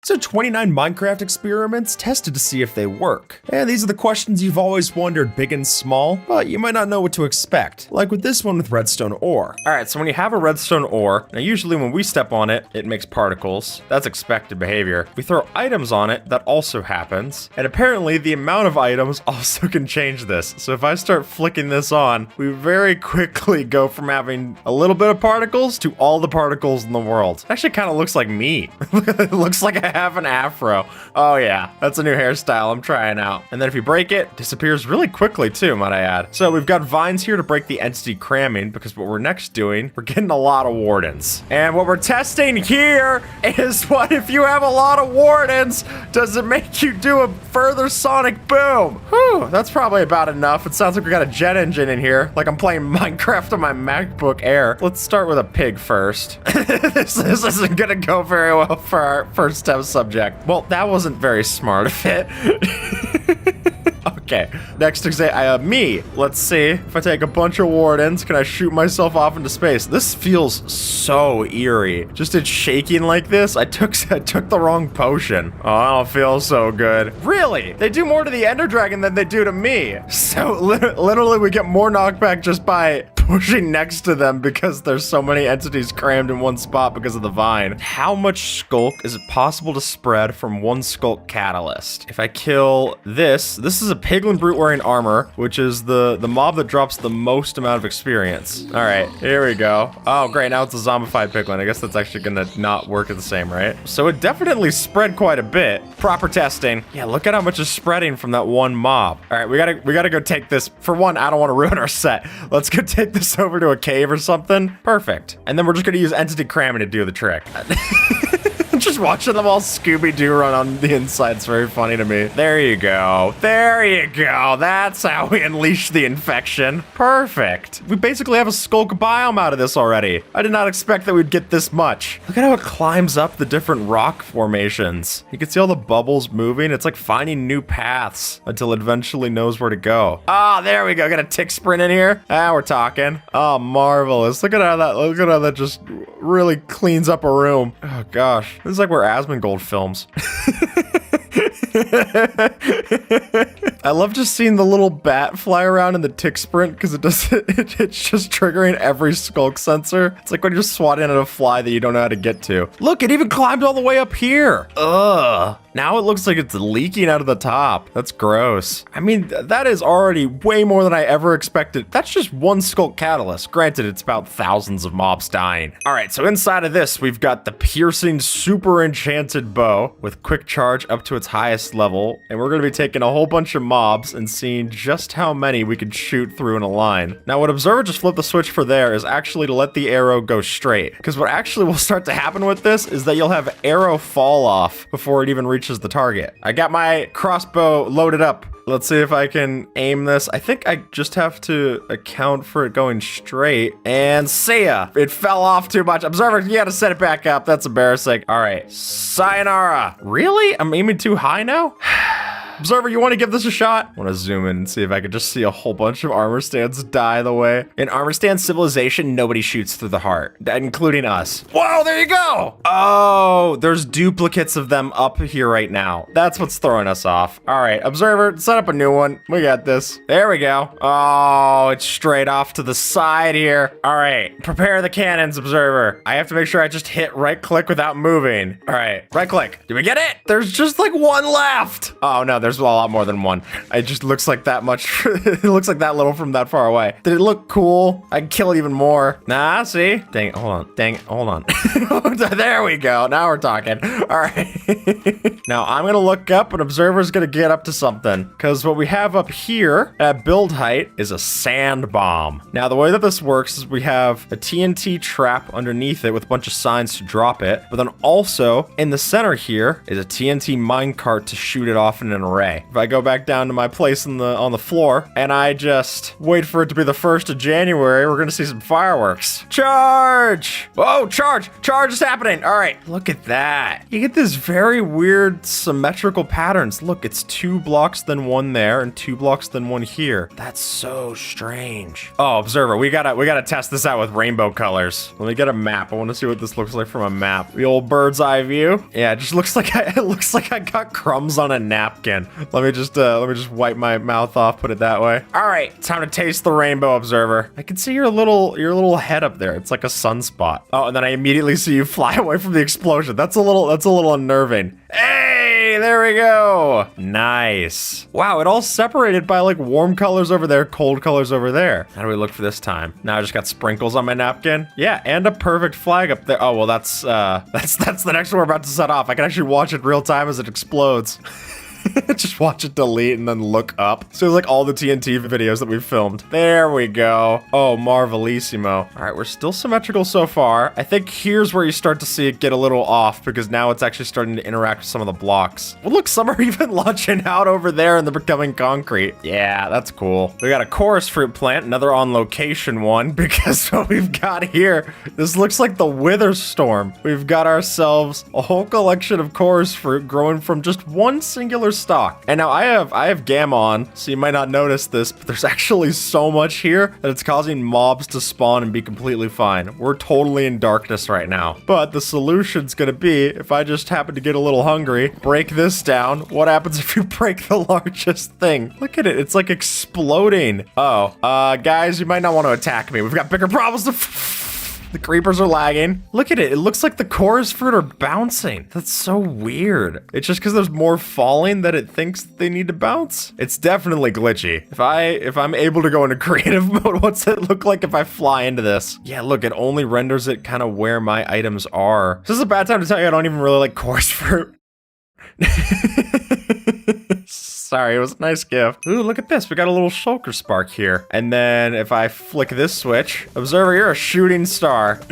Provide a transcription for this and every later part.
So 29 Minecraft experiments tested to see if they work. And these are the questions you've always wondered, big and small, but you might not know what to expect. Like with this one with redstone ore. Alright, so when you have a redstone ore, now usually when we step on it, it makes particles. That's expected behavior. If we throw items on it, that also happens. And apparently the amount of items also can change this. So if I start flicking this on, we very quickly go from having a little bit of particles to all the particles in the world. It actually kind of looks like me. It looks like I have an afro. Oh yeah, that's a new hairstyle I'm trying out. And then if you break it, it disappears really quickly too, might I add. So we've got vines here to break the entity cramming, because what we're next doing, we're getting a lot of wardens. And what we're testing here is what if you have a lot of wardens, does it make you do a further sonic boom? Whew, that's probably about enough. It sounds like we got a jet engine in here, like I'm playing Minecraft on my MacBook Air. Let's start with a pig first. This isn't gonna go very well for our first test subject. Well, that wasn't very smart of it. Okay, next example, me. Let's see, if I take a bunch of wardens, can I shoot myself off into space? This feels so eerie. Just it shaking like this, I took the wrong potion. Oh, I don't feel so good. Really? They do more to the Ender Dragon than they do to me. So literally we get more knockback just by pushing next to them because there's so many entities crammed in one spot because of the vine. How much skulk is it possible to spread from one skulk catalyst? If I kill this is a piglin brute wearing armor, which is the mob that drops the most amount of experience. All right, here we go. Oh, great, now it's a zombified piglin. I guess that's actually gonna not work the same, right? So it definitely spread quite a bit. Proper testing. Yeah, look at how much is spreading from that one mob. All right, we gotta go take this. For one, I don't want to ruin our set. Let's go take this over to a cave or something. Perfect. And then we're just gonna use entity cramming to do the trick. Just watching them all Scooby-Doo run on the inside, it's very funny to me. There you go. There you go. That's how we unleash the infection. Perfect. We basically have a skulk biome out of this already. I did not expect that we'd get this much. Look at how it climbs up the different rock formations. You can see all the bubbles moving. It's like finding new paths until it eventually knows where to go. Ah, there we go. Got a tick sprint in here. Ah, we're talking. Oh, marvelous. Look at how that just really cleans up a room. Oh, gosh. This is like where Asmongold films. I love just seeing the little bat fly around in the tick sprint because it's just triggering every skulk sensor. It's like when you're swatting at a fly that you don't know how to get to. Look, it even climbed all the way up here. Ugh. Now it looks like it's leaking out of the top. That's gross. I mean, that is already way more than I ever expected. That's just one skulk catalyst. Granted, it's about thousands of mobs dying. All right, so inside of this, we've got the piercing super enchanted bow with quick charge up to its highest level. And we're gonna be taking a whole bunch of mobs and seeing just how many we could shoot through in a line. Now, what Observer just flipped the switch for there is actually to let the arrow go straight. Because what actually will start to happen with this is that you'll have arrow fall off before it even reaches the target. I got my crossbow loaded up. Let's see if I can aim this. I think I just have to account for it going straight. And see ya. It fell off too much. Observer, you gotta set it back up. That's embarrassing. All right. Sayonara. Really? I'm aiming too high now? Observer, you want to give this a shot? I want to zoom in and see if I could just see a whole bunch of armor stands die the way. In armor stand civilization, nobody shoots through the heart, including us. Whoa, there you go. Oh, there's duplicates of them up here right now. That's what's throwing us off. All right, Observer, set up a new one. We got this. There we go. Oh, it's straight off to the side here. All right, prepare the cannons, Observer. I have to make sure I just hit right click without moving. All right, right click. Did we get it? There's just like one left. Oh no, there's a lot more than one. It just looks like that much. It looks like that little from that far away. Did it look cool? I can kill it even more. Nah, see? Dang it, hold on. Dang it, hold on. There we go. Now we're talking. All right. Now I'm gonna look up and Observer's gonna get up to something. Because what we have up here at build height is a sand bomb. Now the way that this works is we have a TNT trap underneath it with a bunch of signs to drop it. But then also in the center here is a TNT minecart to shoot it off in an array. array. If I go back down to my place on the floor and I just wait for it to be the 1st of January, we're gonna see some fireworks. Charge! Whoa, charge! Charge is happening! All right, look at that. You get this very weird symmetrical patterns. Look, it's 2 blocks, then 1 there, and 2 blocks, then 1 here. That's so strange. Oh, observer, we gotta test this out with rainbow colors. Let me get a map. I want to see what this looks like from a map. The old bird's eye view. Yeah, it just looks like it looks like I got crumbs on a napkin. Let me just wipe my mouth off. Put it that way. All right, time to taste the rainbow, observer. I can see your little head up there. It's like a sunspot. Oh, and then I immediately see you fly away from the explosion. That's a little unnerving. Hey, there we go. Nice. Wow, it all separated by like warm colors over there, cold colors over there. How do we look for this time? Now I just got sprinkles on my napkin. Yeah, and a perfect flag up there. Oh, well, that's the next one we're about to set off. I can actually watch it real time as it explodes. Just watch it delete and then look up. So it's like all the TNT videos that we've filmed. There we go. Oh, marvelissimo. All right, we're still symmetrical so far. I think here's where you start to see it get a little off because now it's actually starting to interact with some of the blocks. Well, look, some are even launching out over there and they're becoming concrete. Yeah, that's cool. We got a chorus fruit plant, another on location one, because what we've got here, this looks like the wither storm. We've got ourselves a whole collection of chorus fruit growing from just one singular stock. And now I have Gammon, so you might not notice this, but there's actually so much here that it's causing mobs to spawn and be completely fine. We're totally in darkness right now. But the solution's gonna be, if I just happen to get a little hungry, break this down. What happens if you break the largest thing? Look at it, it's like exploding. Oh, guys, you might not want to attack me. We've got bigger problems to The creepers are lagging. Look at it. It looks like the chorus fruit are bouncing. That's so weird. It's just because there's more falling that it thinks they need to bounce. It's definitely glitchy. If I'm able to go into creative mode, what's it look like if I fly into this? Yeah, look, it only renders it kind of where my items are. This is a bad time to tell you I don't even really like chorus fruit. Sorry, it was a nice gift. Ooh, look at this. We got a little shulker spark here. And then if I flick this switch, observer, you're a shooting star.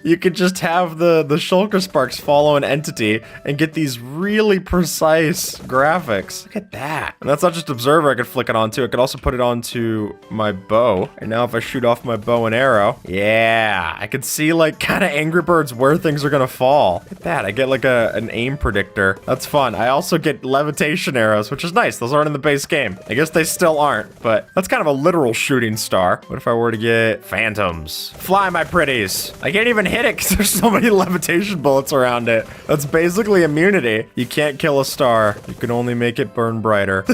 You could just have the shulker sparks follow an entity and get these really precise graphics. Look at that. And that's not just observer I could flick it onto. I could also put it onto my bow. And now if I shoot off my bow and arrow, yeah, I could see like kind of Angry Birds where things are gonna fall. Look at that. I get like an aim predictor. That's fun. I also get levitation arrows, which is nice. Those aren't in the base game. I guess they still aren't, but that's kind of a literal shooting star. What if I were to get phantoms? Fly, my pretties. I can't even hit it because there's so many levitation bullets around it. That's basically immunity. You can't kill a star. You can only make it burn brighter.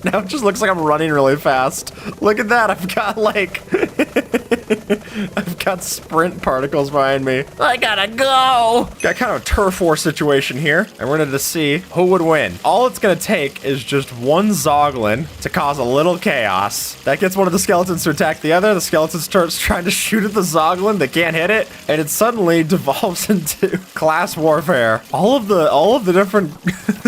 Now it just looks like I'm running really fast. Look at that. I've got like... I've got sprint particles behind me. I gotta go. Got kind of a turf war situation here. I wanted to see who would win. All it's gonna take is just one Zoglin to cause a little chaos. That gets one of the skeletons to attack the other. The skeleton starts trying to shoot at the Zoglin. They can't hit it. And it suddenly devolves into class warfare. All of the different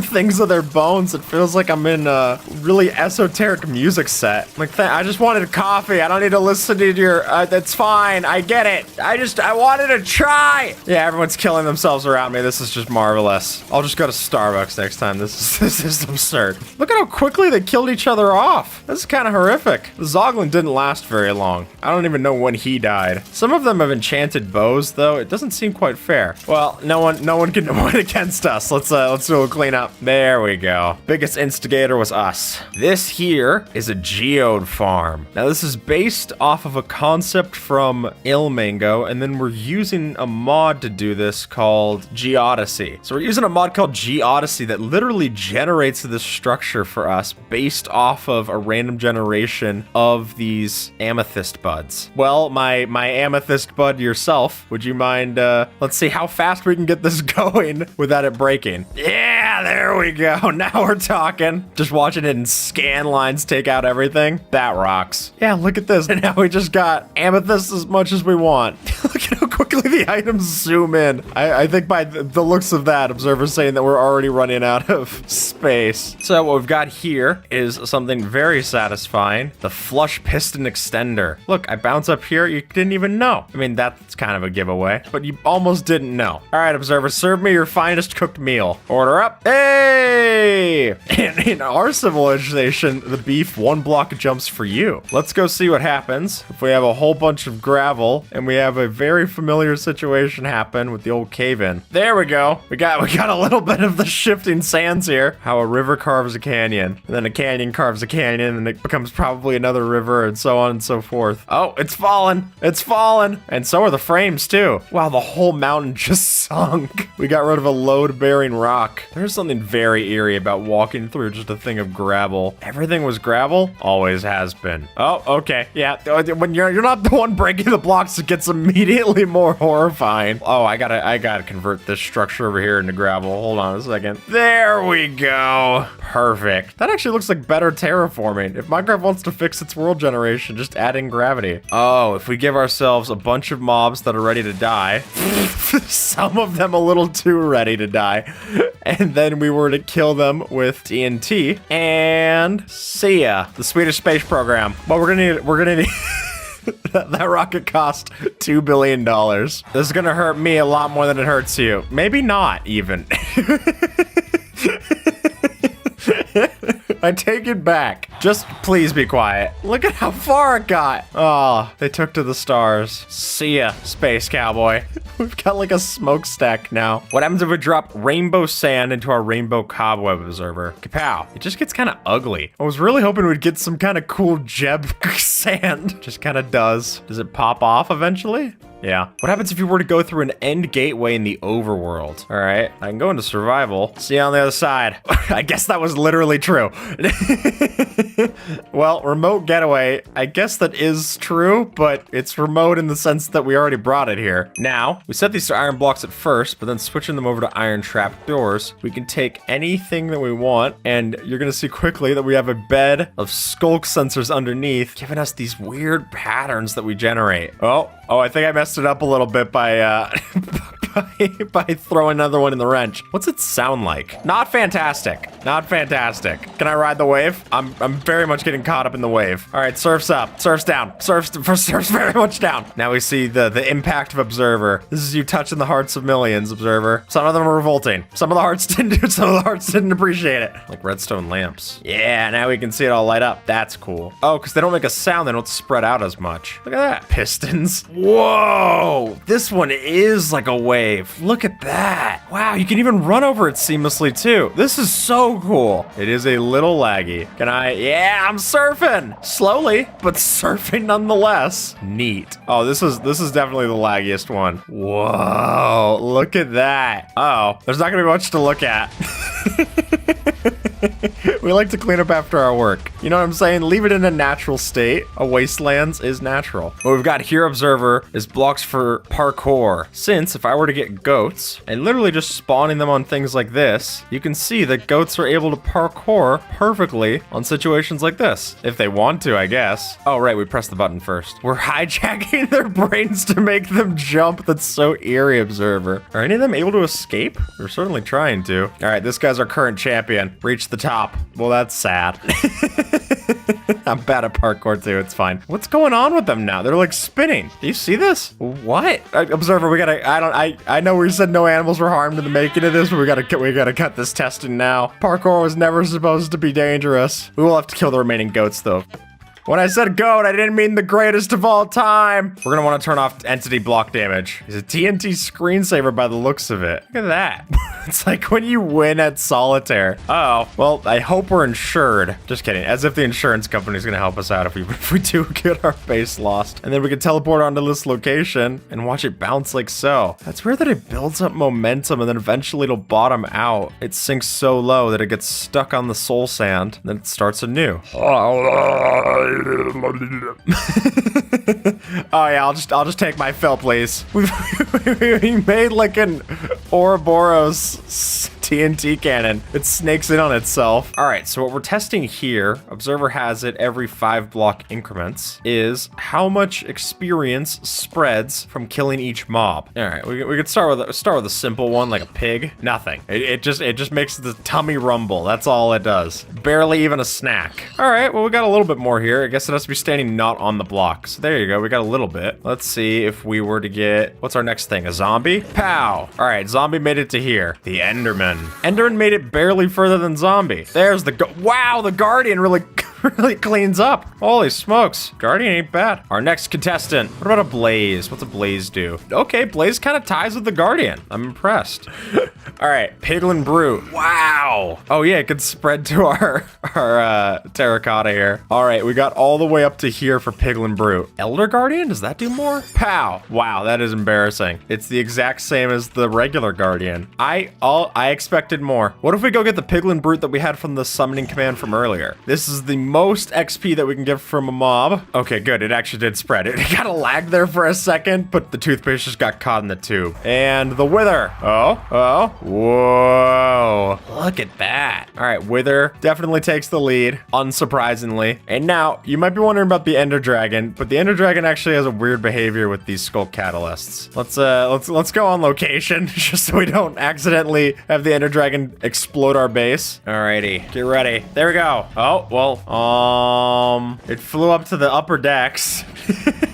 things of their bones. It feels like I'm in a really esoteric music set. Like, I just wanted coffee. I don't need to listen to your... that's fine. I get it. I wanted to try. Yeah, everyone's killing themselves around me. This is just marvelous. I'll just go to Starbucks next time. This is absurd. Look at how quickly they killed each other off. This is kind of horrific. The Zoglin didn't last very long. I don't even know when he died. Some of them have enchanted bows, though. It doesn't seem quite fair. Well, no one can win against us. Let's do a cleanup. There we go. Biggest instigator was us. This here is a geode farm. Now, this is based off of a concept from Ilmango, and then we're using a mod to do this called Geodesy. So we're using a mod called Geodesy that literally generates this structure for us based off of a random generation of these amethyst buds. Well, my amethyst bud yourself, would you mind, let's see how fast we can get this going without it breaking. Yeah, there we go. Now we're talking. Just watching it in scan lines take out everything. That rocks. Yeah, look at this. And now we just got amethyst as much as we want. Look at how quick quickly the items zoom in. I think by the looks of that, Observer's saying that we're already running out of space. So what we've got here is something very satisfying. The flush piston extender. Look, I bounce up here. You didn't even know. I mean, that's kind of a giveaway, but you almost didn't know. All right, Observer, serve me your finest cooked meal. Order up. Hey! In our civilization, the beef 1 block jumps for you. Let's go see what happens if we have a whole bunch of gravel and we have a very familiar situation happen with the old cave-in. There we go. We got a little bit of the shifting sands here. How a river carves a canyon, and then a canyon carves a canyon, and it becomes probably another river, and so on and so forth. Oh, it's fallen. It's fallen. And so are the frames too. Wow, the whole mountain just sunk. We got rid of a load-bearing rock. There's something very eerie about walking through just a thing of gravel. Everything was gravel? Always has been. Oh, okay. Yeah, when you're not the one breaking the blocks, it gets immediately more horrifying. Oh, I gotta convert this structure over here into gravel. Hold on a second. There we go. Perfect. That actually looks like better terraforming. If Minecraft wants to fix its world generation, just add in gravity. Oh, if we give ourselves a bunch of mobs that are ready to die, some of them a little too ready to die, and then we were to kill them with TNT, and see ya. The Swedish space program. Well, we're gonna need that rocket cost $2 billion. This is gonna hurt me a lot more than it hurts you. Maybe not even. I take it back. Just please be quiet. Look at how far it got. Oh, they took to the stars. See ya, space cowboy. We've got like a smokestack now. What happens if we drop rainbow sand into our rainbow cobweb observer? Kapow. It just gets kind of ugly. I was really hoping we'd get some kind of cool Jeb sand. Just kind of does. Does it pop off eventually? Yeah. What happens if you were to go through an end gateway in the overworld? All right, I can go into survival. See you on the other side. I guess that was literally true. Well, remote getaway, I guess that is true, but it's remote in the sense that we already brought it here. Now, we set these to iron blocks at first, but then switching them over to iron trap doors, we can take anything that we want, and you're gonna see quickly that we have a bed of skulk sensors underneath, giving us these weird patterns that we generate. Oh, I think I messed it up a little bit by by throwing another one in the wrench. What's it sound like? Not fantastic. Not fantastic. Can I ride the wave? I'm very much getting caught up in the wave. All right, surf's up, surf's down, surf's very much down. Now we see the impact of Observer. This is you touching the hearts of millions, Observer. Some of them are revolting. Some of the hearts didn't appreciate it. Like redstone lamps. Yeah, now we can see it all light up. That's cool. Oh, because they don't make a sound, they don't spread out as much. Look at that. Pistons. Whoa, this one is like a wave. Look at that. Wow, you can even run over it seamlessly too. This is so cool. It is a little laggy. Can I? Yeah, I'm surfing. Slowly, but surfing nonetheless. Neat. Oh, this is definitely the laggiest one. Whoa, look at that. Uh-oh, there's not gonna be much to look at. We like to clean up after our work. You know what I'm saying? Leave it in a natural state. A wastelands is natural. What we've got here, Observer, is blocks for parkour. Since if I were to get goats and literally just spawning them on things like this, you can see that goats are able to parkour perfectly on situations like this. If they want to, I guess. Oh, right, we press the button first. We're hijacking their brains to make them jump. That's so eerie, Observer. Are any of them able to escape? We're certainly trying to. All right, this guy's our current champion. Reach the top. Well, that's sad. I'm bad at parkour too, it's fine. What's going on with them now? They're like spinning. Do you see this? What? Observer, we gotta, I know we said no animals were harmed in the making of this, but we gotta cut this testing now. Parkour was never supposed to be dangerous. We will have to kill the remaining goats though. When I said goat, I didn't mean the greatest of all time. We're gonna wanna turn off entity block damage. It's a TNT screensaver by the looks of it. Look at that. It's like when you win at solitaire. Uh-oh, well, I hope we're insured. Just kidding, as if the insurance company's gonna help us out if we do get our base lost. And then we can teleport onto this location and watch it bounce like so. That's weird that it builds up momentum and then eventually it'll bottom out. It sinks so low that it gets stuck on the soul sand, and then it starts anew. Oh yeah, I'll just take my fill, please. We made like an Ouroboros TNT cannon. It snakes in on itself. All right, so what we're testing here, Observer has it every 5 block increments, is how much experience spreads from killing each mob. All right, we could start with a simple one like a pig. Nothing. It just makes the tummy rumble. That's all it does. Barely even a snack. All right, well, we got a little bit more here. I guess it has to be standing not on the block. So there you go. We got a little bit. Let's see if we were to get, what's our next thing? A zombie? Pow. All right, zombie made it to here. The Enderman. Enderman made it barely further than zombie. There's the, wow, the Guardian really cleans up. Holy smokes. Guardian ain't bad. Our next contestant. What about a Blaze? What's a Blaze do? Okay, Blaze kind of ties with the Guardian. I'm impressed. All right, Piglin Brute. Wow. Oh yeah, it could spread to our terracotta here. All right, we got all the way up to here for Piglin Brute. Elder Guardian, does that do more? Pow. Wow, that is embarrassing. It's the exact same as the regular Guardian. I expected more. What if we go get the Piglin Brute that we had from the summoning command from earlier? This is the most XP that we can get from a mob. Okay, good. It actually did spread. It kind of lagged there for a second, but the toothpaste just got caught in the tube. And the Wither. Oh. Whoa. Look at that. All right, Wither definitely takes the lead, unsurprisingly. And now, you might be wondering about the Ender Dragon, but the Ender Dragon actually has a weird behavior with these Skulk Catalysts. Let's go on location, just so we don't accidentally have the Ender Dragon explode our base. Alrighty, get ready. There we go. Oh, well, it flew up to the upper decks.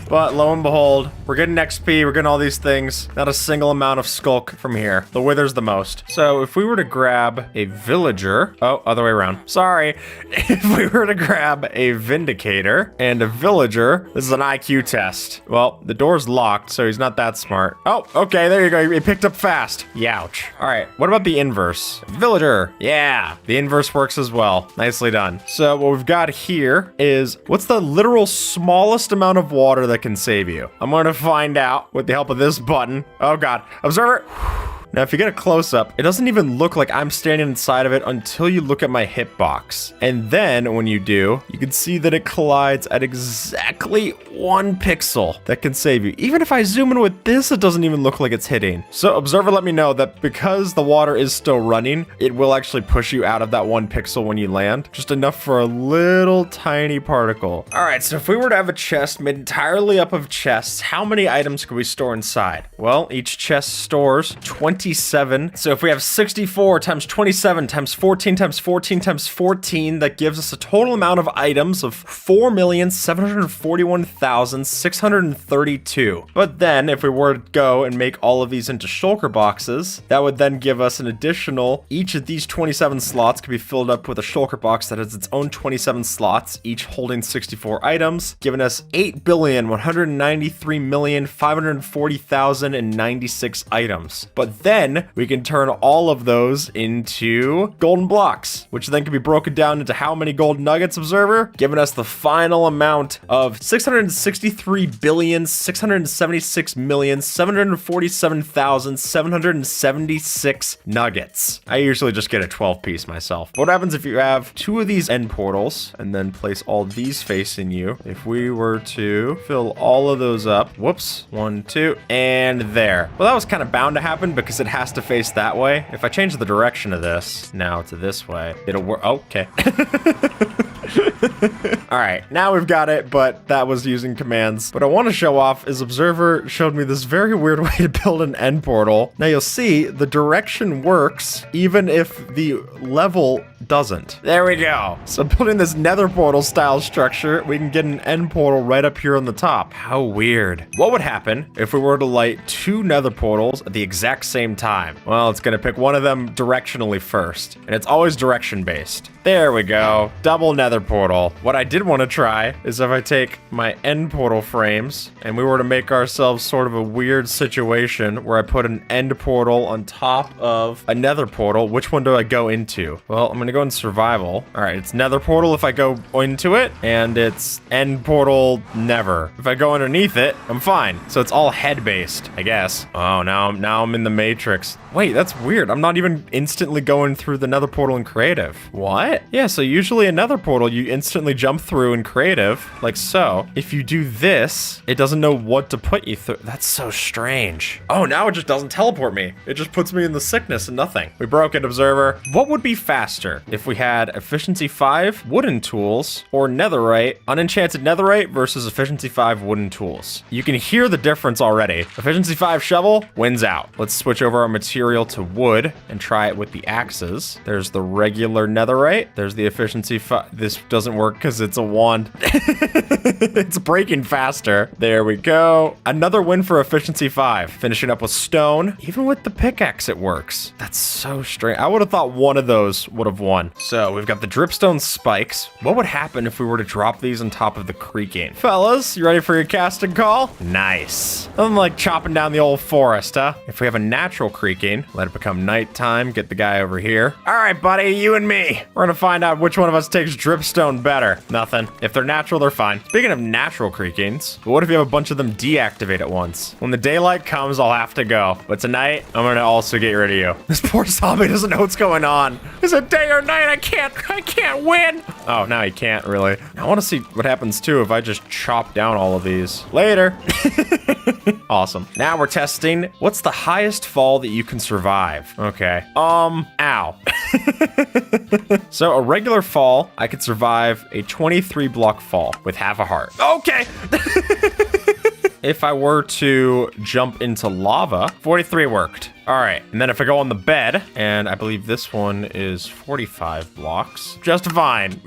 But lo and behold, we're getting XP, we're getting all these things. Not a single amount of Skulk from here. The Wither's the most. So if we were to grab a Villager, oh, other way around. Sorry. If we were to grab a Vindicator and a Villager, this is an IQ test. Well, the door's locked, so he's not that smart. Oh, okay, there you go. He picked up fast. Youch. All right, what about the inverse? Villager. Yeah, the inverse works as well. Nicely done. So what we've got here is, what's the literal smallest amount of water that can save you? I'm going to find out with the help of this button. Oh God, Observer. Now, if you get a close-up, it doesn't even look like I'm standing inside of it until you look at my hitbox. And then, when you do, you can see that it collides at exactly 1 pixel that can save you. Even if I zoom in with this, it doesn't even look like it's hitting. So, Observer let me know that because the water is still running, it will actually push you out of that 1 pixel when you land. Just enough for a little tiny particle. All right, so if we were to have a chest made entirely up of chests, how many items could we store inside? Well, each chest stores 27. So if we have 64 times 27 times 14 times 14 times 14, that gives us a total amount of items of 4,741,632. But then if we were to go and make all of these into shulker boxes, that would then give us an additional, each of these 27 slots could be filled up with a shulker box that has its own 27 slots, each holding 64 items, giving us 8,193,540,096 items. But then we can turn all of those into golden blocks, which then can be broken down into how many golden nuggets, Observer, giving us the final amount of 663,676,747,776 nuggets. I usually just get a 12 piece myself. What happens if you have 2 of these end portals and then place all these facing you? If we were to fill all of those up, whoops, 1, 2, and there. Well, that was kind of bound to happen because it has to face that way. If I change the direction of this now to this way, it'll work. Okay. All right, now we've got it, but that was using commands. What I want to show off is Observer showed me this very weird way to build an end portal. Now you'll see the direction works even if the level doesn't. There we go. So building this nether portal style structure, we can get an end portal right up here on the top. How weird. What would happen if we were to light 2 nether portals at the exact same time? Well, it's gonna pick one of them directionally first, and it's always direction based. There we go. Double nether portal. What I did want to try is if I take my end portal frames and we were to make ourselves sort of a weird situation where I put an end portal on top of a nether portal, which one do I go into? Well, I'm going gonna go in survival. All right, it's nether portal if I go into it, and it's end portal never. If I go underneath it, I'm fine. So it's all head based, I guess. Oh, now I'm in the matrix. Wait, that's weird. I'm not even instantly going through the nether portal in creative. What? Yeah, so usually a nether portal you instantly jump through in creative, like so. If you do this, it doesn't know what to put you through. That's so strange. Oh, now it just doesn't teleport me. It just puts me in the sickness and nothing. We broke it, Observer. What would be faster if we had efficiency 5 wooden tools or netherite, unenchanted netherite versus efficiency 5 wooden tools? You can hear the difference already. Efficiency 5 shovel wins out. Let's switch over our material to wood and try it with the axes. There's the regular netherite. There's the efficiency 5. This doesn't work because it's a wand. It's breaking faster. There we go. Another win for efficiency 5. Finishing up with stone. Even with the pickaxe, it works. That's so strange. I would have thought one of those would have won. So we've got the dripstone spikes. What would happen if we were to drop these on top of the creeking? Fellas, you ready for your casting call? Nice. Nothing like chopping down the old forest, huh? If we have a natural creaking, let it become nighttime, get the guy over here. All right, buddy, you and me. We're gonna find out which one of us takes dripstone better. Nothing. If they're natural, they're fine. Speaking of natural creakings, but what if you have a bunch of them deactivate at once? When the daylight comes, I'll have to go. But tonight, I'm gonna also get rid of you. This poor zombie doesn't know what's going on. Is it day or night? I can't win. Oh, now he can't really. I wanna see what happens too if I just chop down all of these. Later. Awesome. Now we're testing what's the highest fall that you can survive. Okay. Ow. So a regular fall, I could survive a 23 block fall with half a heart. Okay. If I were to jump into lava, 43 worked. All right, and then if I go on the bed, and I believe this one is 45 blocks, just fine.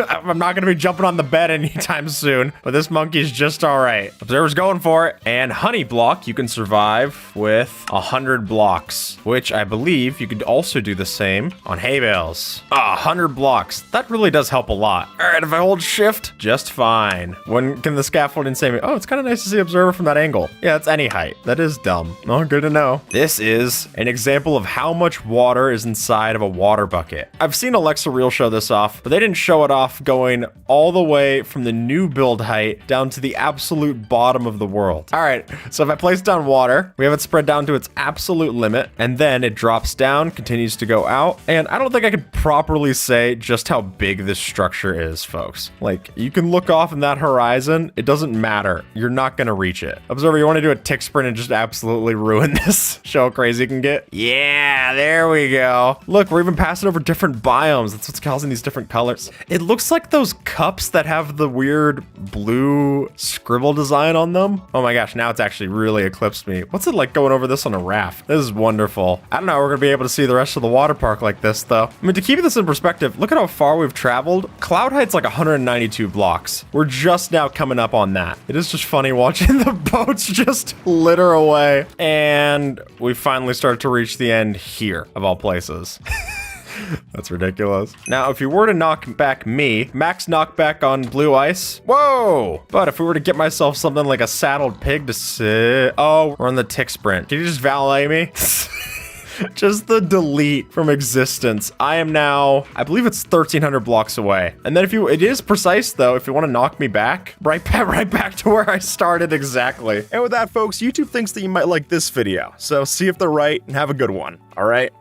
I'm not gonna be jumping on the bed anytime soon, but this monkey's just all right. Observer's going for it. And honey block, you can survive with 100 blocks, which I believe you could also do the same on hay bales. 100 blocks, that really does help a lot. All right, if I hold shift, just fine. When can the scaffolding save me? Oh, it's kind of nice to see Observer from that angle. Yeah, it's any height. That is dumb. Oh, good to know. This is an example of how much water is inside of a water bucket. I've seen Alexa Real show this off, but they didn't show it off going all the way from the new build height down to the absolute bottom of the world. All right, so if I place down water, we have it spread down to its absolute limit, and then it drops down, continues to go out, and I don't think I could properly say just how big this structure is, folks. Like, you can look off in that horizon, it doesn't matter. You're not gonna reach it. Observer, you wanna do a tick sprint and just absolutely ruin this? Show how crazy it can get? Yeah, there we go. Look, we're even passing over different biomes. That's what's causing these different colors. It looks like those cups that have the weird blue scribble design on them. Oh my gosh, now it's actually really eclipsed me. What's it like going over this on a raft? This is wonderful. I don't know how we're gonna be able to see the rest of the water park like this though. I mean, to keep this in perspective, look at how far we've traveled. Cloud height's like 192 blocks. We're just now coming up on that. It is just funny watching the boats just litter away. And we finally start to reach the end here, of all places. That's ridiculous. Now, if you were to knock back me, max knockback on blue ice. Whoa! But if we were to get myself something like a saddled pig to sit... Oh, we're on the tick sprint. Can you just valet me? Just the delete from existence. I am now, I believe it's 1,300 blocks away. And then it is precise though, if you want to knock me back, right back to where I started exactly. And with that, folks, YouTube thinks that you might like this video. So see if they're right and have a good one. All right.